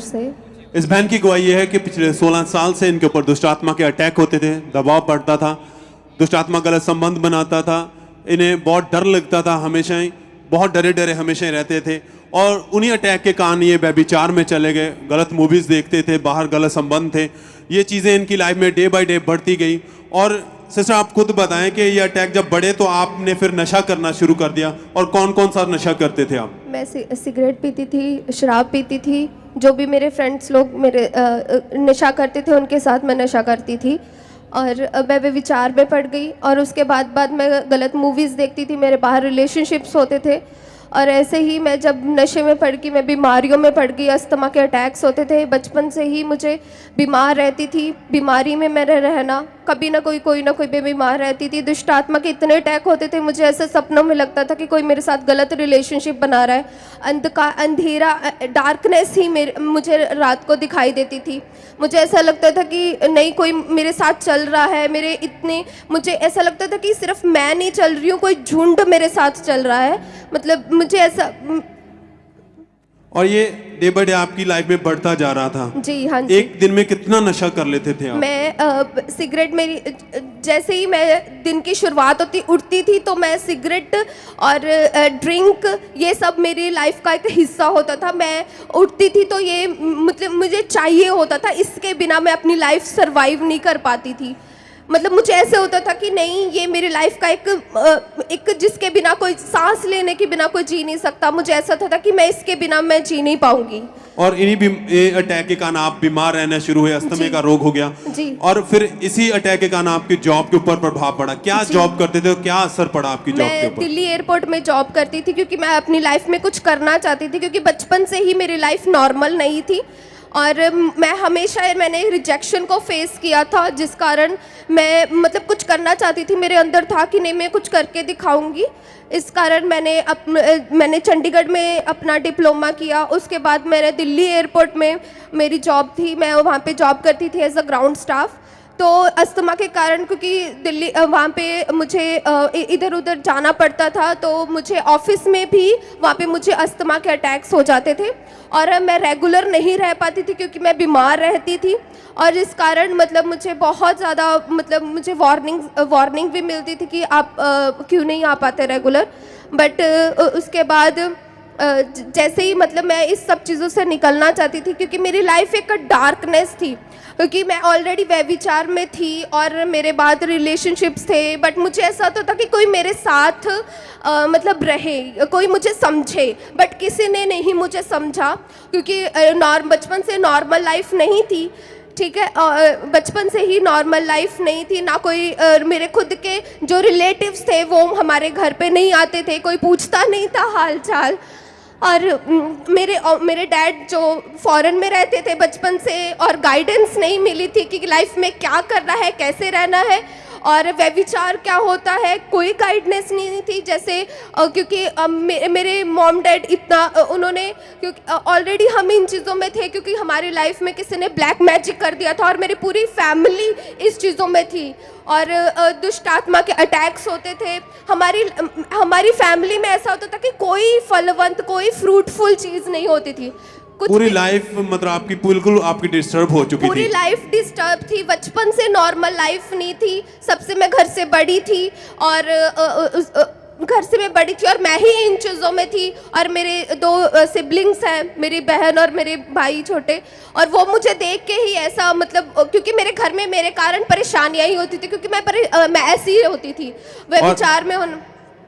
से। इस बहन की गवाही है कि पिछले 16 साल से इनके ऊपर दुष्ट आत्मा के अटैक होते थे, दबाव पड़ता था, दुष्ट आत्मा गलत संबंध बनाता था, इन्हें बहुत डर लगता था, हमेशा ही बहुत डरे डरे हमेशा ही रहते थे। और उन्हीं अटैक के कारण ये व्यभिचार में चले गए, गलत मूवीज़ देखते थे, बाहर गलत संबंध थे। ये चीज़ें इनकी लाइफ में डे बाय डे बढ़ती गई। और सिस्टर आप खुद बताएं कि ये अटैक जब बढ़े तो आपने फिर नशा करना शुरू कर दिया, और कौन कौन सा नशा करते थे आप? मैं सिगरेट पीती थी, शराब पीती थी, जो भी मेरे फ्रेंड्स लोग मेरे नशा करते थे उनके साथ मैं नशा करती थी। और मैं व्यभिचार में पड़ गई, और उसके बाद मैं गलत मूवीज़ देखती थी, मेरे बाहर रिलेशनशिप्स होते थे। और ऐसे ही मैं जब नशे में पड़ गई, मैं बीमारियों में पड़ गई, अस्थमा के अटैक्स होते थे। बचपन से ही मुझे बीमार रहती थी, बीमारी में मेरे रहना, कभी ना कोई ना कोई बीमार रहती थी। दुष्ट आत्मा के इतने अटैक होते थे, मुझे ऐसे सपनों में लगता था कि कोई मेरे साथ गलत रिलेशनशिप बना रहा है। अंधेरा, डार्कनेस ही मुझे रात को दिखाई देती थी। मुझे ऐसा लगता था कि नहीं, कोई मेरे साथ चल रहा है। मुझे ऐसा लगता था कि सिर्फ मैं नहीं चल रही हूँ, कोई झुंड मेरे साथ चल रहा है। मतलब मुझे ऐसा, और ये डे बाय डे आपकी लाइफ में बढ़ता जा रहा था। जी हाँ जी। एक दिन में कितना नशा कर लेते थे आप? मैं सिगरेट, मेरी जैसे ही मैं दिन की शुरुआत उठती थी तो मैं सिगरेट और ड्रिंक, ये सब मेरी लाइफ का एक हिस्सा होता था। मैं उठती थी तो ये मतलब मुझे चाहिए होता था, इसके बिना मैं अपनी लाइफ सरवाइव नहीं कर पाती थी। मतलब मुझे ऐसे होता था कि नहीं, ये मेरी लाइफ का एक जिसके बिना कोई, सांस लेने के बिना कोई जी नहीं सकता। मुझे ऐसा था कि मैं इसके बिना मैं जी नहीं पाऊंगी। और इन्हीं अटैक के कारण आप बीमार रहना शुरू हुए, अस्थमा का रोग हो गया जी। और फिर इसी अटैक के कारण आपकी जॉब के ऊपर प्रभाव पड़ा। क्या जॉब करते थे और क्या असर पड़ा आपकी जॉब के ऊपर? मैं दिल्ली एयरपोर्ट में जॉब करती थी, क्योंकि मैं अपनी लाइफ में कुछ करना चाहती थी, क्योंकि बचपन से ही मेरी लाइफ नॉर्मल नहीं थी। और मैंने रिजेक्शन को फेस किया था, जिस कारण मैं मतलब कुछ करना चाहती थी, मेरे अंदर था कि नहीं मैं कुछ करके दिखाऊंगी। इस कारण मैंने चंडीगढ़ में अपना डिप्लोमा किया। उसके बाद मैंने दिल्ली एयरपोर्ट में मेरी जॉब थी, मैं वहाँ पे जॉब करती थी एज अ ग्राउंड स्टाफ। तो अस्थमा के कारण, क्योंकि दिल्ली वहाँ पे मुझे इधर उधर जाना पड़ता था, तो मुझे ऑफिस में भी वहाँ पे मुझे अस्थमा के अटैक्स हो जाते थे, और मैं रेगुलर नहीं रह पाती थी क्योंकि मैं बीमार रहती थी। और इस कारण मतलब मुझे बहुत ज़्यादा मतलब मुझे वार्निंग भी मिलती थी कि आप क्यों नहीं आ पाते रेगुलर। बट उसके बाद जैसे ही मतलब मैं इस सब चीज़ों से निकलना चाहती थी, क्योंकि मेरी लाइफ एक डार्कनेस थी, क्योंकि मैं ऑलरेडी व्यभिचार में थी और मेरे बाद रिलेशनशिप्स थे। बट मुझे ऐसा होता था कि कोई मेरे साथ मतलब रहे, कोई मुझे समझे, बट किसी ने नहीं मुझे समझा, क्योंकि बचपन से नॉर्मल लाइफ नहीं थी। ठीक है, बचपन से ही नॉर्मल लाइफ नहीं थी ना। कोई मेरे खुद के जो रिलेटिव्स थे वो हमारे घर पे नहीं आते थे, कोई पूछता नहीं था हाल चाल। और मेरे डैड जो फॉरेन में रहते थे बचपन से, और गाइडेंस नहीं मिली थी कि लाइफ में क्या करना है, कैसे रहना है, और व्यभिचार क्या होता है, कोई गाइडेंस नहीं थी। जैसे क्योंकि मेरे मॉम डैड इतना उन्होंने, क्योंकि ऑलरेडी हम इन चीज़ों में थे, क्योंकि हमारी लाइफ में किसी ने ब्लैक मैजिक कर दिया था, और मेरी पूरी फैमिली इस चीज़ों में थी। और दुष्ट आत्मा के अटैक्स होते थे हमारी फैमिली में। ऐसा होता था कि कोई फलवंत, कोई फ्रूटफुल चीज़ नहीं होती थी। पूरी लाइफ मतलब आपकी बिल्कुल आपकी डिस्टर्ब हो चुकी थी। पूरी लाइफ डिस्टर्ब थी, बचपन से नॉर्मल लाइफ नहीं थी। सबसे मैं घर से बड़ी थी, और घर से मैं बड़ी थी, और मैं ही इन चीज़ों में थी। और मेरे 2 सिबलिंग्स हैं, मेरी बहन और मेरे भाई छोटे, और वो मुझे देख के ही ऐसा मतलब, क्योंकि मेरे घर में मेरे कारण परेशानियां ही होती थी, क्योंकि मैं ऐसी ही होती थी व्यभिचार में।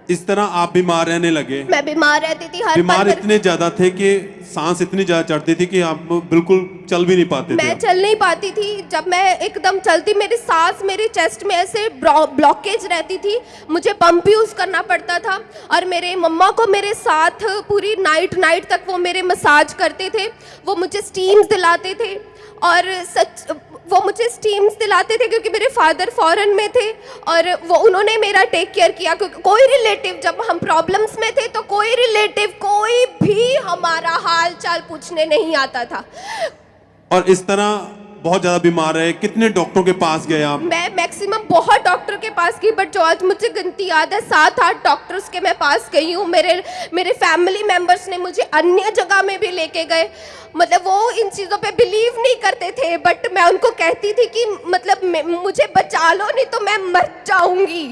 इस तरह आप बीमार रहने लगे? मैं बीमार रहती थी, हर बीमार इतने ज्यादा थे कि सांस इतनी ज्यादा चढ़ती थी कि आप बिल्कुल चल भी नहीं पाते थे। मैं चल नहीं पाती थी। जब मैं एकदम चलती, मेरी सांस मेरी चेस्ट में ऐसे ब्लॉकेज रहती थी, मुझे पंप यूज करना पड़ता था। और मेरे मम्मा को मेरे साथ पूरी नाइट तक वो मेरे मसाज करते थे, वो मुझे स्टीम्स दिलाते थे, और वो मुझे स्टीम्स दिलाते थे क्योंकि मेरे फादर फॉरेन में थे, और वो उन्होंने मेरा टेक केयर किया। क्योंकि कोई रिलेटिव, जब हम प्रॉब्लम्स में थे तो कोई रिलेटिव, कोई भी हमारा हाल चाल पूछने नहीं आता था। और इस तरह बहुत ज्यादा बीमार रहे, कितने डॉक्टरों के पास गए आप? मैं मैक्सिमम बहुत डॉक्टर के पास गई, बट जो आज मुझे गिनती याद है 7-8 डॉक्टर्स के मैं पास गई हूँ। मेरे फैमिली मेंबर्स ने मुझे अन्य जगह में भी लेके गए, मतलब वो इन चीज़ों पे बिलीव नहीं करते थे, बट मैं उनको कहती थी कि मतलब मुझे बचा लो, नहीं तो मैं मर जाऊंगी,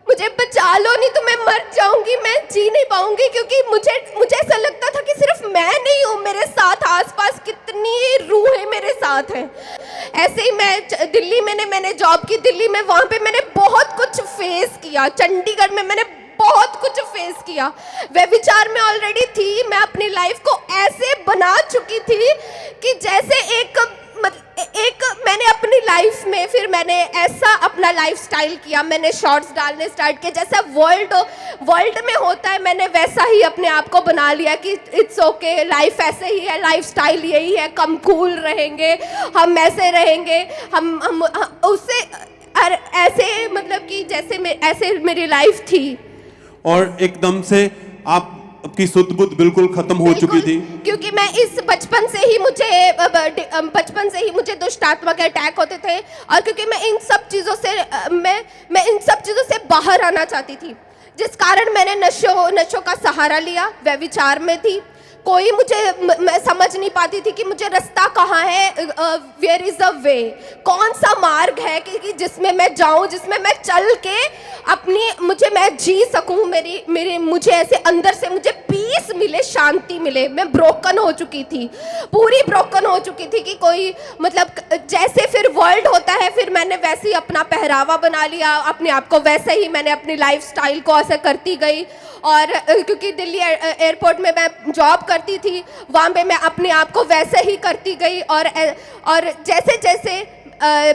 मुझे बचा लो, नहीं तो मैं मर जाऊंगी, मैं जी नहीं पाऊंगी। क्योंकि मुझे ऐसा लगता था कि सिर्फ मैं नहीं हूँ, मेरे साथ आसपास कितनी रूहें मेरे साथ हैं। ऐसे ही मैं दिल्ली मैंने जॉब की दिल्ली में, वहाँ पे मैंने बहुत कुछ फेस किया। चंडीगढ़ में मैंने बहुत कुछ फेस किया। वे विचार में ऑलरेडी थी, मैं अपनी लाइफ को ऐसे बना चुकी थी कि जैसे एक मैंने अपनी लाइफ में फिर मैंने ऐसा अपना लाइफस्टाइल किया, मैंने शॉर्ट्स डालने स्टार्ट किए, जैसा वर्ल्ड में होता है मैंने वैसा ही अपने आप को बना लिया कि इट्स ओके, लाइफ ऐसे ही है, लाइफस्टाइल यही है, कम कूल रहेंगे, हम ऐसे रहेंगे, हम उससे ऐसे मतलब कि जैसे ऐसे मेरी लाइफ थी। और एकदम से आपकी सुध बुध बिल्कुल खत्म हो चुकी थी, क्योंकि मैं इस बचपन से ही मुझे दुष्ट आत्मा के अटैक होते थे, और क्योंकि मैं इन सब चीज़ों से मैं इन सब चीज़ों से बाहर आना चाहती थी, जिस कारण मैंने नशों का सहारा लिया। वे विचार में थी, कोई मैं समझ नहीं पाती थी कि मुझे रास्ता कहाँ है, वेयर इज द वे, कौन सा मार्ग है कि जिसमें मैं जाऊं, जिसमें मैं चल के मैं जी सकूं, मुझे ऐसे अंदर से मुझे पीस मिले, शांति मिले। मैं ब्रोकन हो चुकी थी, पूरी ब्रोकन हो चुकी थी कि कोई मतलब जैसे फिर वर्ल्ड होता है, फिर मैंने वैसे ही अपना पहरावा बना लिया, अपने आप को वैसे ही मैंने अपनी लाइफस्टाइल को ऐसे करती गई। और क्योंकि दिल्ली एयरपोर्ट में मैं जॉब करती थी, वहाँ पे मैं अपने आप को वैसे ही करती गई, और जैसे जैसे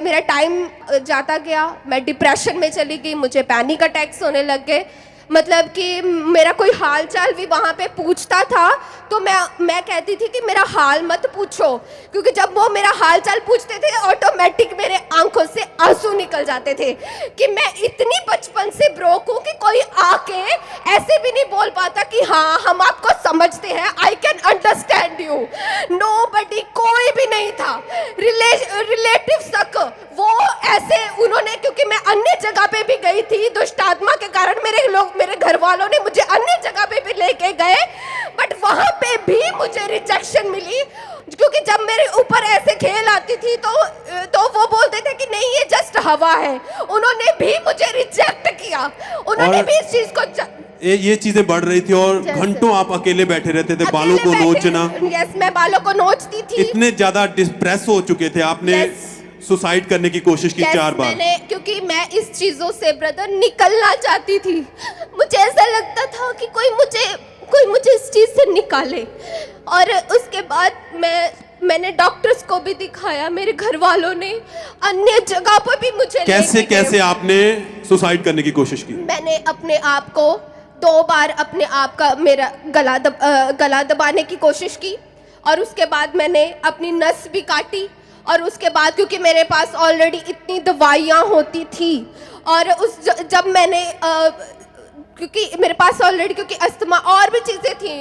मेरा टाइम जाता गया, मैं डिप्रेशन में चली गई, मुझे पैनिक अटैक्स होने लग गए। मतलब कि मेरा कोई हाल चाल भी वहाँ पे पूछता था तो मैं कहती थी कि मेरा हाल मत पूछो, क्योंकि जब वो मेरा हाल चाल पूछते थे ऑटोमेटिक मेरे आंखों से आंसू निकल जाते थे कि मैं इतनी बचपन से ब्रोक हूँ कि कोई आके ऐसे भी नहीं बोल पाता कि हाँ हम आपको समझते हैं, I can understand you. Nobody, कोई भी नहीं था, रिलेटिव्स तक वो ऐसे उन्होंने, क्योंकि मैं अन्य जगह पे भी गई थी दुष्ट आत्मा के कारण, मेरे घर वालों ने मुझे अन्य जगह पे भी लेके गए, बट वहां पे भी मुझे रिजेक्शन मिली, क्योंकि जब मेरे ऊपर ऐसे खेल आती थी तो वो बोलते थे कि नहीं ये जस्ट हवा है। उन्होंने भी मुझे रिजेक्ट किया, उन्होंने भी इस चीज को ये चीजें बढ़ रही थी, और घंटों आप अकेले बैठे रहते थे, बालों को नोचना। यस, मैं बालों को नोचती थी। इतने ज्यादा डिप्रेस हो चुके थे, आपने सुसाइड करने की कोशिश की 4 बार। क्योंकि मैं इस चीजों से ब्रदर निकलना चाहती थी, मुझे ऐसा लगता था कि कोई मुझे इस चीज से निकाले। और उसके बाद मैंने डॉक्टर्स को भी दिखाया, मेरे घर वालों ने अन्य जगह पर भी मुझे कैसे आपने सुसाइड करने की कोशिश की? मैंने अपने आप को 2 बार अपने आप का मेरा गला दबाने की कोशिश की, और उसके बाद मैंने अपनी नस भी काटी, और उसके बाद क्योंकि मेरे पास ऑलरेडी इतनी दवाइयाँ होती थी, और जब मैंने क्योंकि मेरे पास ऑलरेडी क्योंकि अस्थमा और भी चीज़ें थी,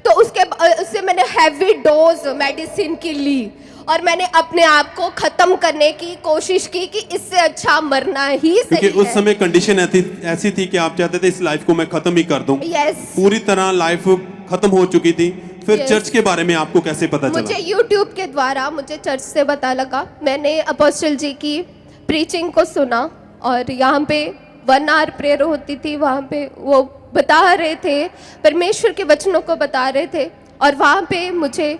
तो उससे मैंने हैवी डोज मेडिसिन की ली, और मैंने अपने आप को ख़त्म करने की कोशिश की कि इससे अच्छा मरना ही सही है। उस समय कंडीशन ऐसी थी कि आप चाहते थे इस लाइफ को मैं ख़त्म ही कर दूं। यस, पूरी तरह लाइफ ख़त्म हो चुकी थी। फिर चर्च के बारे में आपको कैसे पता चला? मुझे यूट्यूब के द्वारा मुझे चर्च से पता लगा। मैंने अपोस्टल जी की प्रीचिंग को सुना, और यहाँ पे 1 आवर प्रेयर होती थी, वहाँ पे वो बता रहे थे, परमेश्वर के वचनों को बता रहे थे, और वहाँ पे मुझे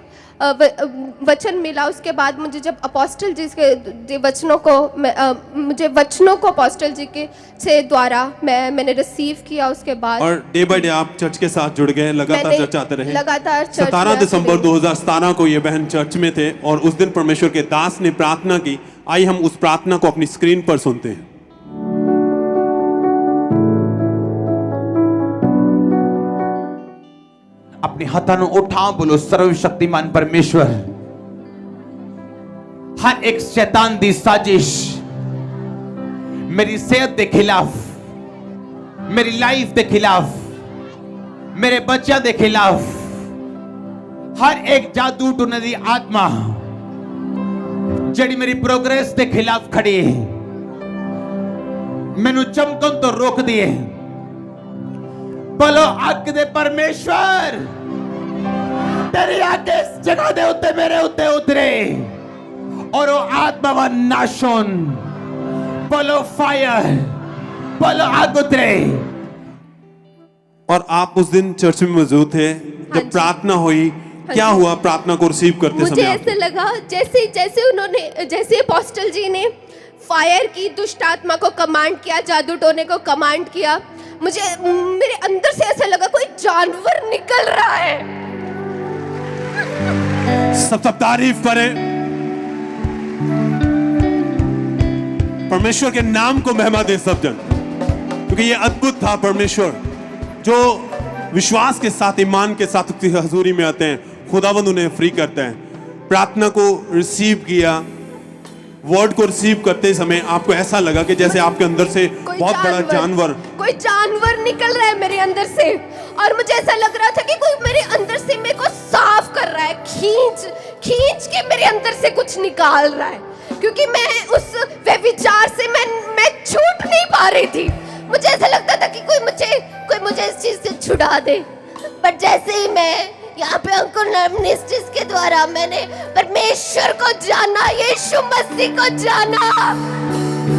वचन मिला। उसके बाद मुझे जब अपोस्टल जी के वचनों को अपोस्टल जी के से द्वारा मैंने रिसीव किया। उसके बाद और डे बाय डे आप चर्च के साथ जुड़ गए, लगातार चर्च आते रहे। लगातार 17 दिसंबर 2017 को ये बहन चर्च में थे, और उस दिन परमेश्वर के दास ने प्रार्थना की। आइए हम उस प्रार्थना को अपनी स्क्रीन पर सुनते हैं। अपने हाथों को उठाओ, बोलो सर्वशक्तिमान परमेश्वर, हर एक शैतान दी साजिश मेरी सेहत के खिलाफ, मेरी लाइफ के खिलाफ, मेरे बच्चों के खिलाफ, हर एक जादू टूने दी आत्मा ਜਿਹੜੀ ਮੇਰੀ ਪ੍ਰੋਗਰੈਸ ਦੇ ਖਿਲਾਫ ਖੜੀ ਹੈ, ਮੈਨੂੰ ਚਮਕਣ ਤੋਂ ਰੋਕਦੀ ਹੈ। ਬੋਲੋ ਅੱਗ ਦੇ ਪਰਮੇਸ਼ਵਰ, तेरी आग इस जगह दे उत्ते मेरे उत्ते उतरे और वो आत्मा नाशोन। बोलो फायर, बोलो आग उतरे। और आप उस दिन चर्च में मौजूद थे हाँ जब प्रार्थना हुई, क्या हुआ प्रार्थना को रिसीव करते मुझे समय? ऐसे लगा जैसे अपोस्टल जी ने फायर की, दुष्ट आत्मा को कमांड किया, जादू टोने को कमांड किया, मुझे मेरे अंदर से ऐसा लगा कोई जानवर निकल रहा है। सब तारीफ करें, परमेश्वर के नाम को महिमा दे सब जन, क्योंकि ये अद्भुत था। परमेश्वर जो विश्वास के साथ, ईमान के साथ उसकी हजूरी में आते हैं, खुदावंद उन्हें फ्री करते हैं। प्रार्थना को रिसीव किया, वर्ड को रिसीव करते समय आपको ऐसा लगा कि जैसे आपके अंदर से बहुत बड़ा कोई जानवर निकल रहा है मेरे अंदर से, और मुझे ऐसा लग रहा था कि कोई मेरे अंदर से मेरे को साफ कर रहा है, खींच के मेरे अंदर से कुछ निकाल रहा है, क्योंकि मैं उस व्यभिचार से मैं छूट नहीं पा रही थी। मुझे ऐसा लगता था कि कोई मुझे इस चीज से छुड़ा दे। पर जैसे ही मैं यहाँ पे अंकुर मिनिस्ट्रीज के द्वारा मैंने परमेश्वर को जाना, यीशु मसीह को जाना,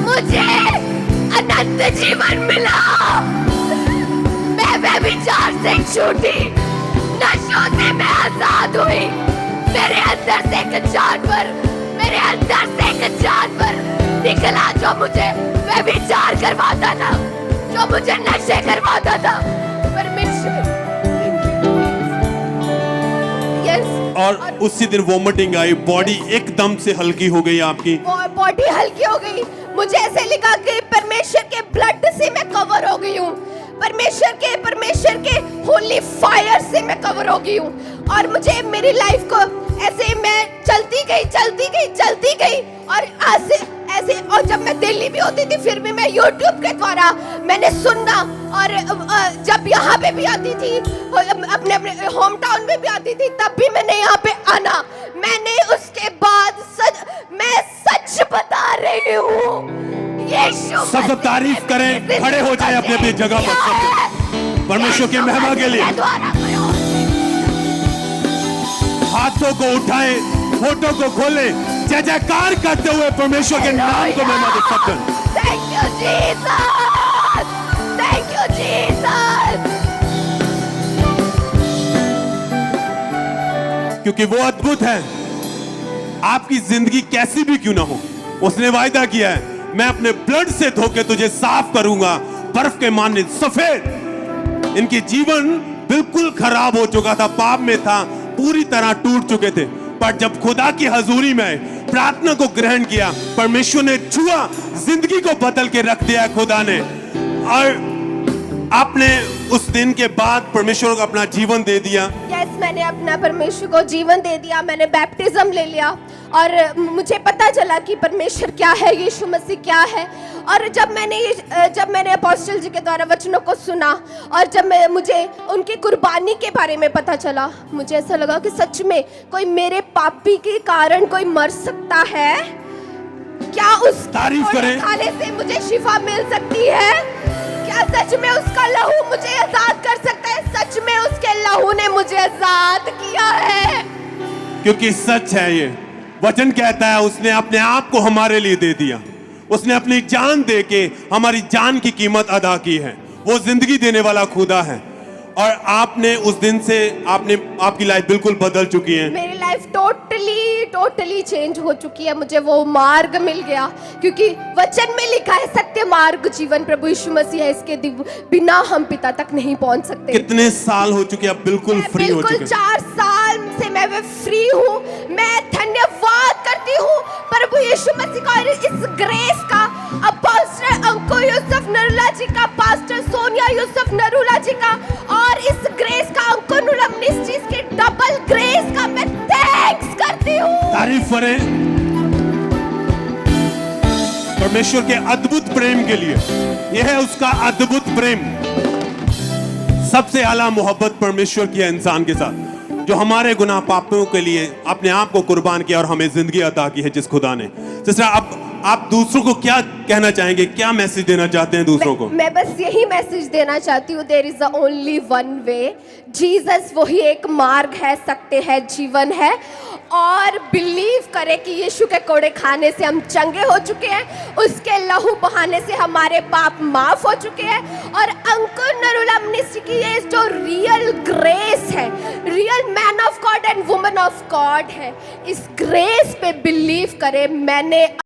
मुझे अनंत जीवन मिला। मैं व्यभिचार से छूटी, नशों से मैं आजाद हुई। मेरे अंदर से एक जानवर निकला जो मुझे व्यभिचार करवाता था, जो मुझे नशे करवाता था। परमेश्वर, और उसी दिन वोमिटिंग आई, बॉडी एकदम से हल्की हो गई आपकी। बॉडी हल्की हो गई, मुझे ऐसे लगा कि परमेश्वर के ब्लड से मैं कवर हो गई हूँ, परमेश्वर के होली फायर से मैं कवर हो गई हूँ। और मुझे मेरी लाइफ को ऐसे मैं चलती गई और ऐसे और जब मैं दिल्ली भी होती थी फिर भी मैं YouTube के द्वारा मैंने सुनना, और जब यहाँ पे भी आती थी, अपने होम टाउन में भी आती थी, तब भी मैंने यहाँ पे आना। मैंने उसके बाद मैं सच बता रही हूँ, यीशु सब तारीफ करें, खड़े हो जाए अपने अपनी जगह पर परमेश्वर की महिमा के लिए। हाथों को उठाए, फोटो को खोले, जय जयकार करते हुए परमेश्वर के नाम को महिमा दे सकते हैं। Thank you Jesus, thank you Jesus, क्योंकि वो अद्भुत है। आपकी जिंदगी कैसी भी क्यों ना हो, उसने वायदा किया है, मैं अपने ब्लड से धोके तुझे साफ करूंगा, बर्फ के माने सफेद। इनके जीवन बिल्कुल खराब हो चुका था, पाप में था, पूरी तरह टूट चुके थे, पर जब खुदा की हजूरी में प्रार्थना को ग्रहण किया, परमेश्वर ने छुआ, जिंदगी को बदल के रख दिया खुदा ने। और आपने उस दिन के बाद परमेश्वर को अपना जीवन दे दिया। यस, मैंने अपना परमेश्वर को जीवन दे दिया, मैंने बैप्टिज्म ले लिया, और मुझे पता चला कि परमेश्वर क्या है, यीशु मसीह क्या है। और जब मैंने अपोस्टल जी के द्वारा वचनों को सुना, और जब मुझे उनकी कुर्बानी के बारे में पता चला, मुझे ऐसा लगा कि सच में कोई मेरे पापी के कारण कोई मर सकता है क्या? उस तारीफ करें, खाने से मुझे शिफा मिल सकती है क्या? सच में उसका लहू मुझे आजाद कर सकता है? सच में उसके लहू ने मुझे आजाद किया है, क्योंकि सच है ये वचन कहता है, उसने अपने आप को हमारे लिए दे दिया, उसने अपनी जान दे के हमारी जान की कीमत अदा की है। वो जिंदगी देने वाला खुदा है, और आपने उस दिन से आपकी लाइफ बिल्कुल बदल चुकी है। मेरी लाइफ टोटली चेंज हो चुकी है। मुझे वो मार्ग मिल गया, क्योंकि वचन में लिखा है, सत्य मार्ग जीवन प्रभु यीशु मसीह है, इसके बिना हम पिता तक नहीं पहुंच सकते। कितने साल हो चुके, अब बिल्कुल फ्री हो चुके? 4 साल से मैं फ्री हूँ। मैं धन्यवाद करती हूँ प्रभु यीशु मसीह का, इस ग्रेस का, अपोस्टल अंकुर यूसुफ नरूला जी का, पास्टर सोनिया यूसुफ नरूला जी का, और इस ग्रेस का, अंकुर नरूला मिनिस्ट्रीज के डबल ग्रेस का मैं थैंक्स करती हूँ। तारीफ करें परमेश्वर के अद्भुत प्रेम के लिए। यह है उसका अद्भुत प्रेम। सबसे आला मोहब्बत परमेश्वर की है इंसान के साथ। जो हमारे गुनाह पापों के लिए अपने आप को कुर्बान किया और हमें जिंदगी अता की है जिस खुदा ने। सिस्टर, अब आप दूसरों को क्या कहना चाहेंगे, क्या मैसेज देना चाहते हैं दूसरों को? मैं बस यही मैसेज देना चाहती हूँ, there is the only one way. Jesus वही एक मार्ग है, सत्य है, जीवन है। और बिलीव करें कि यीशु के कोड़े खाने से हम चंगे हो चुके हैं, उसके लहू बहाने से हमारे पाप माफ हो चुके हैं। और अंकुर नरुला मिनिस्ट्री की ये जो रियल ग्रेस है, real man of God and woman of God है, इस ग्रेस पे बिलीव करें। मैंने